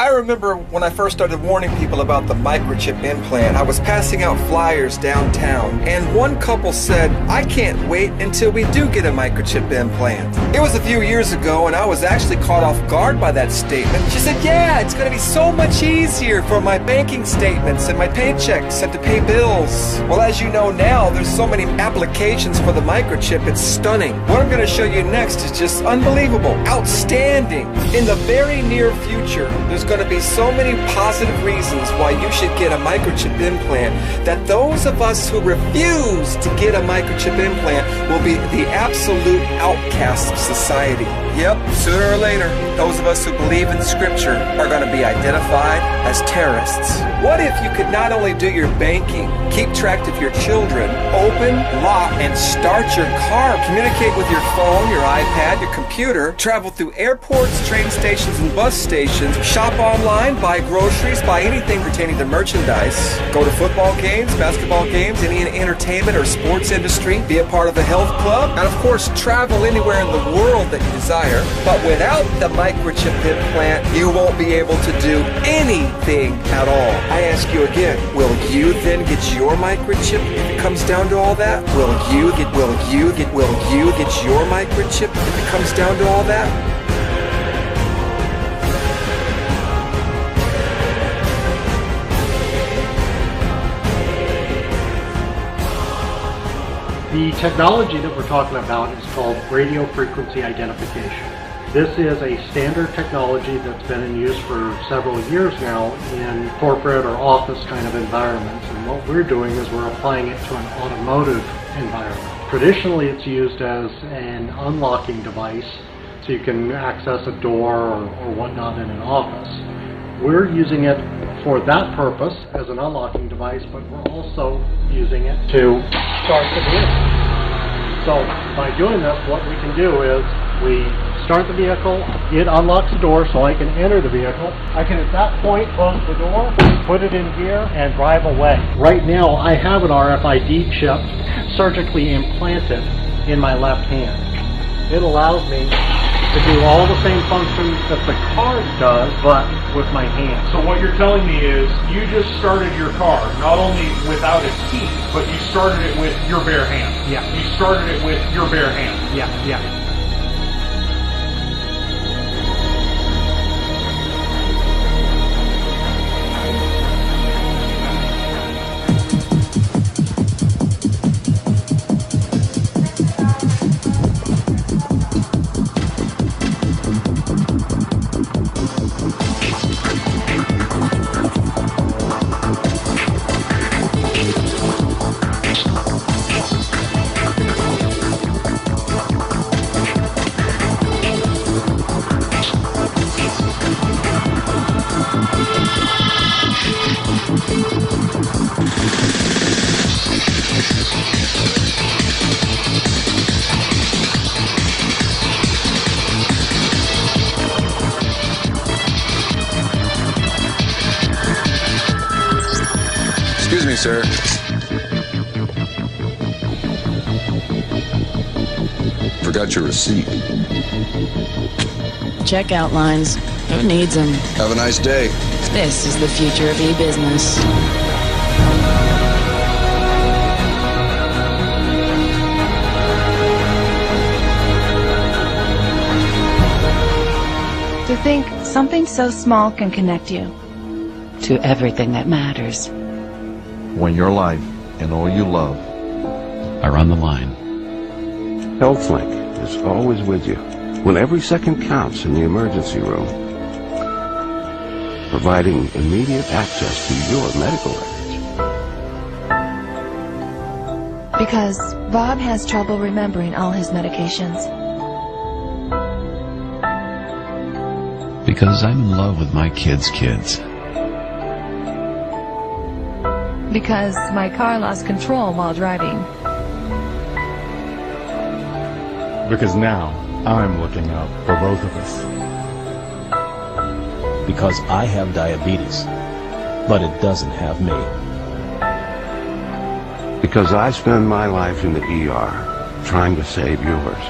I remember when I first started warning people about the microchip implant, I was passing out flyers downtown, and one couple said, "I can't wait until we do get a microchip implant." It was a few years ago, and I was actually caught off guard by that statement. She said, "Yeah, it's going to be so much easier for my banking statements and my paychecks and to pay bills." Well, as you know now, there's so many applications for the microchip, it's stunning. What I'm going to show you next is just unbelievable, outstanding. In the very near future, there's going to be so many positive reasons why you should get a microchip implant that those of us who refuse to get a microchip implant will be the absolute outcasts of society. Yep, sooner or later, those of us who believe in Scripture are going to be identified as terrorists. What if you could not only do your banking, keep track of your children, open, lock, and start your car, communicate with your phone, your iPad, your computer, travel through airports, train stations, and bus stations, shop online, buy groceries, buy anything pertaining to merchandise, go to football games, basketball games, any entertainment or sports industry, be a part of a health club, and of course travel anywhere in the world that you desire. But without the microchip implant, you won't be able to do anything at all. I ask you again, will you then get your microchip if it comes down to all that? Will you get your microchip if it comes down to all that? The technology that we're talking about is called radio frequency identification. This is a standard technology that's been in use for several years now in corporate or office kind of environments. And what we're doing is we're applying it to an automotive environment. Traditionally, it's used as an unlocking device, so you can access a door or whatnot in an office. We're using it for that purpose as an unlocking device, but we're also using it to start the vehicle. So by doing this, what we can do is we start the vehicle, it unlocks the door so I can enter the vehicle. I can at that point close the door, put it in gear, and drive away. Right now I have an RFID chip surgically implanted in my left hand. It allows me to do all the same functions that the car does, but with my hand. So what you're telling me is you just started your car, not only without its keys, but you started it with your bare hand. Yeah. You started it with your bare hand. Yeah, yeah. Excuse me, sir. Forgot your receipt. Checkout lines. Who needs them? Have a nice day. This is the future of e-business. To think something so small can connect you To everything that matters. When your life and all you love are on the line. HealthLink is always with you when every second counts in the emergency room, providing immediate access to your medical records. because Bob has trouble remembering all his medications. Because I'm in love with my kids' kids. Because my car lost control while driving. Because now I'm looking out for both of us. Because I have diabetes, but it doesn't have me. Because I spend my life in the ER trying to save yours.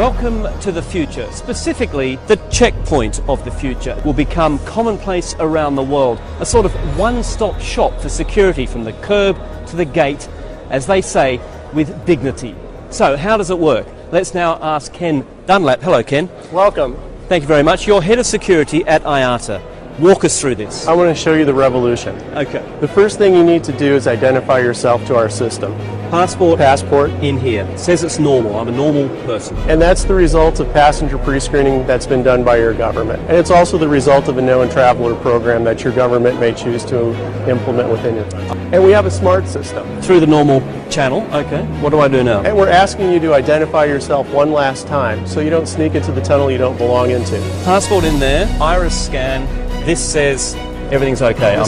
Welcome to the future. Specifically, the checkpoint of the future will become commonplace around the world. A sort of one-stop shop for security from the curb to the gate, as they say, with dignity. So, how does it work? Let's now ask Ken Dunlap. Hello, Ken. Welcome. Thank you very much. You're head of security at IATA. Walk us through this. I want to show you the revolution. Okay. The first thing you need to do is identify yourself to our system. Passport in here. It says it's normal. I'm a normal person. And that's the result of passenger pre-screening that's been done by your government. And it's also the result of a known traveler program that your government may choose to implement within your country. And we have a smart system. Through the normal channel. Okay. What do I do now? And we're asking you to identify yourself one last time so you don't sneak into the tunnel you don't belong into. Passport in there. Iris scan. This says everything's okay. I'm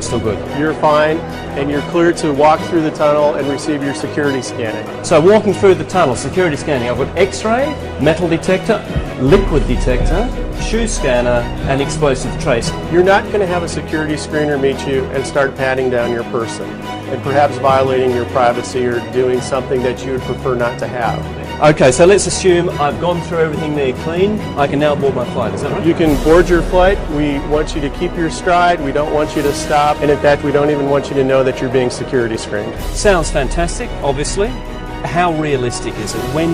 still good. You're fine, and you're clear to walk through the tunnel and receive your security scanning. So walking through the tunnel, security scanning. I've got X-ray, metal detector, liquid detector, shoe scanner, and explosive trace. You're not going to have a security screener meet you and start patting down your person, and perhaps violating your privacy or doing something that you would prefer not to have. Okay, so let's assume I've gone through everything there clean. I can now board my flight, is that right? You can board your flight. We want you to keep your stride. We don't want you to stop. And in fact, we don't even want you to know that you're being security screened. Sounds fantastic, obviously. How realistic is it? When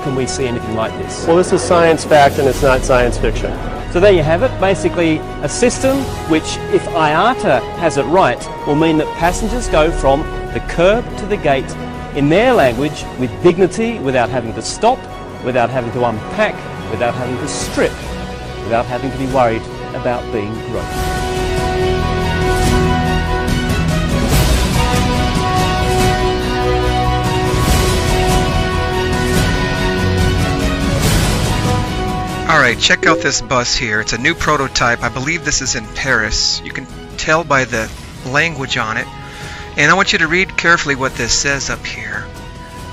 can we see anything like this? Well, this is science fact and it's not science fiction. So there you have it, basically a system which, if IATA has it right, will mean that passengers go from the curb to the gate in their language with dignity, without having to stop, without having to unpack, without having to strip, without having to be worried about being groped. Alright, check out this bus here. It's a new prototype. I believe this is in Paris. You can tell by the language on it. And I want you to read carefully what this says up here.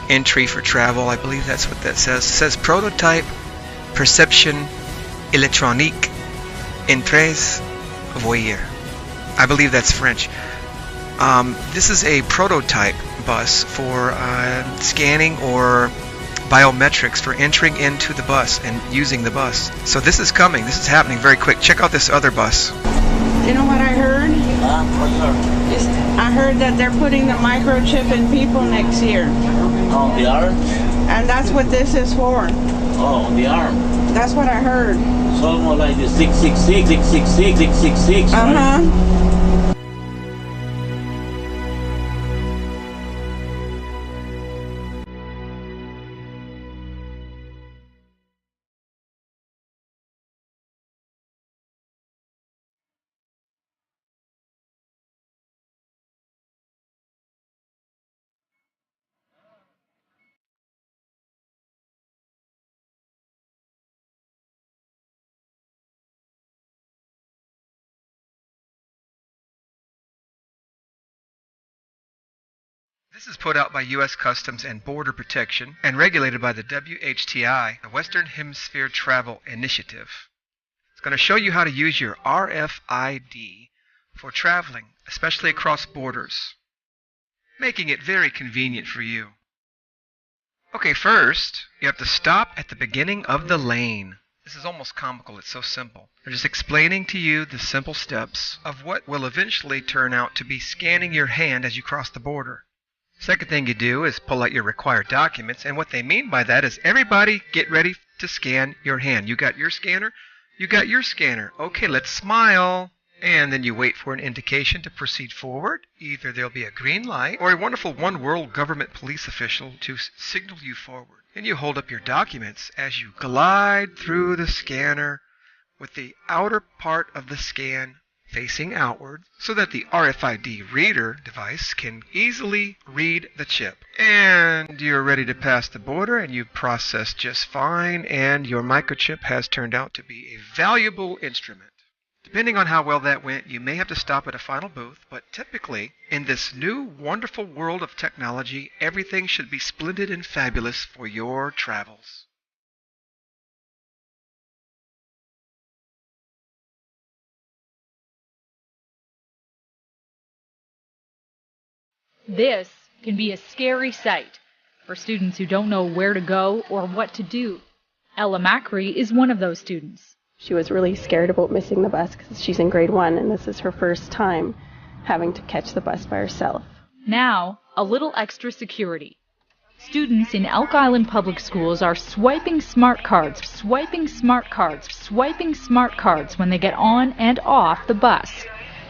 Entry for travel, I believe that's what that says. It says prototype perception électronique entrées voyeur. I believe that's French. This is a prototype bus for scanning or biometrics for entering into the bus and using the bus. So this is coming. This is happening very quick. Check out this other bus. You know what I heard? I heard that they're putting the microchip in people next year. On the arm? And that's what this is for. Oh, on the arm? That's what I heard. So almost like the 666, 666, 666. Uh-huh. This is put out by U.S. Customs and Border Protection and regulated by the WHTI, the Western Hemisphere Travel Initiative. It's going to show you how to use your RFID for traveling, especially across borders, making it very convenient for you. Okay, first, you have to stop at the beginning of the lane. This is almost comical, it's so simple. They're just explaining to you the simple steps of what will eventually turn out to be scanning your hand as you cross the border. Second thing you do is pull out your required documents, and what they mean by that is everybody get ready to scan your hand. You got your scanner? You got your scanner. Okay, let's smile. And then you wait for an indication to proceed forward. Either there'll be a green light or a wonderful one world government police official to signal you forward. And you hold up your documents as you glide through the scanner with the outer part of the scan facing outward so that the RFID reader device can easily read the chip. And you're ready to pass the border, and you've processed just fine, and your microchip has turned out to be a valuable instrument. Depending on how well that went, you may have to stop at a final booth, but typically, in this new wonderful world of technology, everything should be splendid and fabulous for your travels. This can be a scary sight for students who don't know where to go or what to do. Ella Macri is one of those students. She was really scared about missing the bus because she's in grade 1 and this is her first time having to catch the bus by herself. Now, a little extra security. Students in Elk Island Public Schools are swiping smart cards when they get on and off the bus.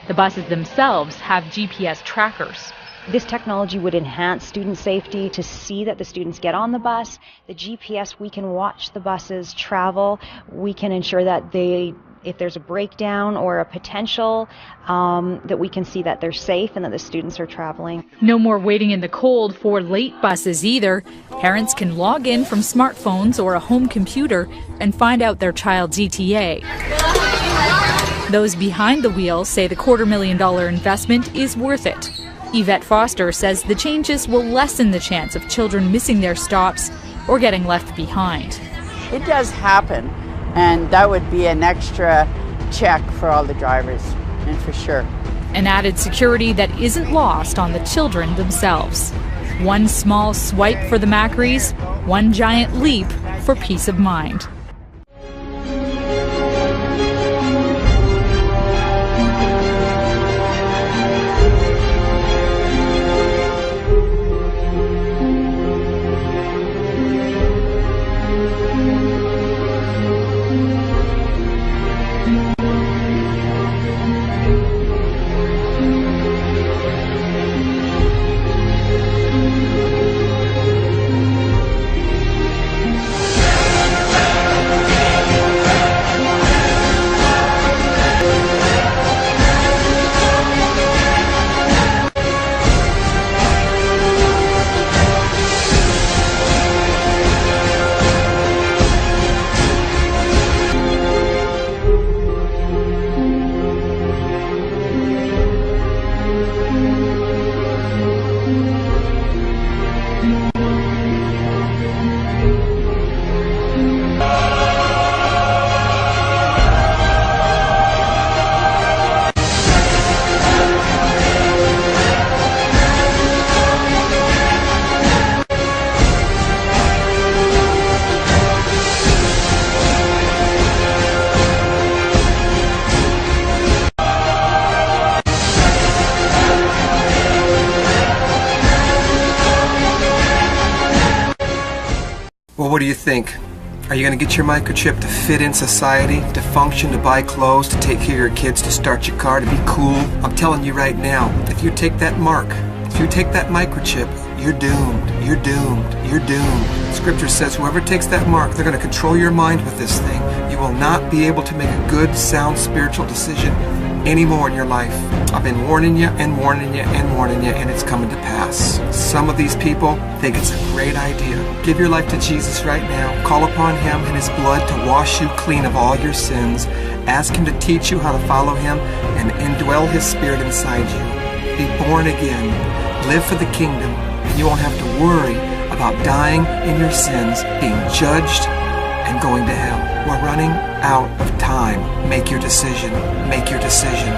The buses themselves have GPS trackers. This technology would enhance student safety to see that the students get on the bus. The GPS, we can watch the buses travel. We can ensure that if there's a breakdown or a potential, that we can see that they're safe and that the students are traveling. No more waiting in the cold for late buses either. Parents can log in from smartphones or a home computer and find out their child's ETA. Those behind the wheel say the $250,000 investment is worth it. Yvette Foster says the changes will lessen the chance of children missing their stops or getting left behind. It does happen, and that would be an extra check for all the drivers, and for sure. An added security that isn't lost on the children themselves. One small swipe for the Macris, one giant leap for peace of mind. Well, what do you think? Are you going to get your microchip to fit in society, to function, to buy clothes, to take care of your kids, to start your car, to be cool? I'm telling you right now, if you take that mark, if you take that microchip, you're doomed, you're doomed, you're doomed. Scripture says whoever takes that mark, they're going to control your mind with this thing. You will not be able to make a good, sound, spiritual decision anymore in your life. I've been warning you and warning you and warning you, and it's coming to pass. Some of these people think it's a great idea. Give your life to Jesus right now. Call upon Him and His blood to wash you clean of all your sins. Ask Him to teach you how to follow Him and indwell His Spirit inside you. Be born again. Live for the kingdom. You won't have to worry about dying in your sins, being judged, and going to hell. We're running out of time. Make your decision. Make your decision.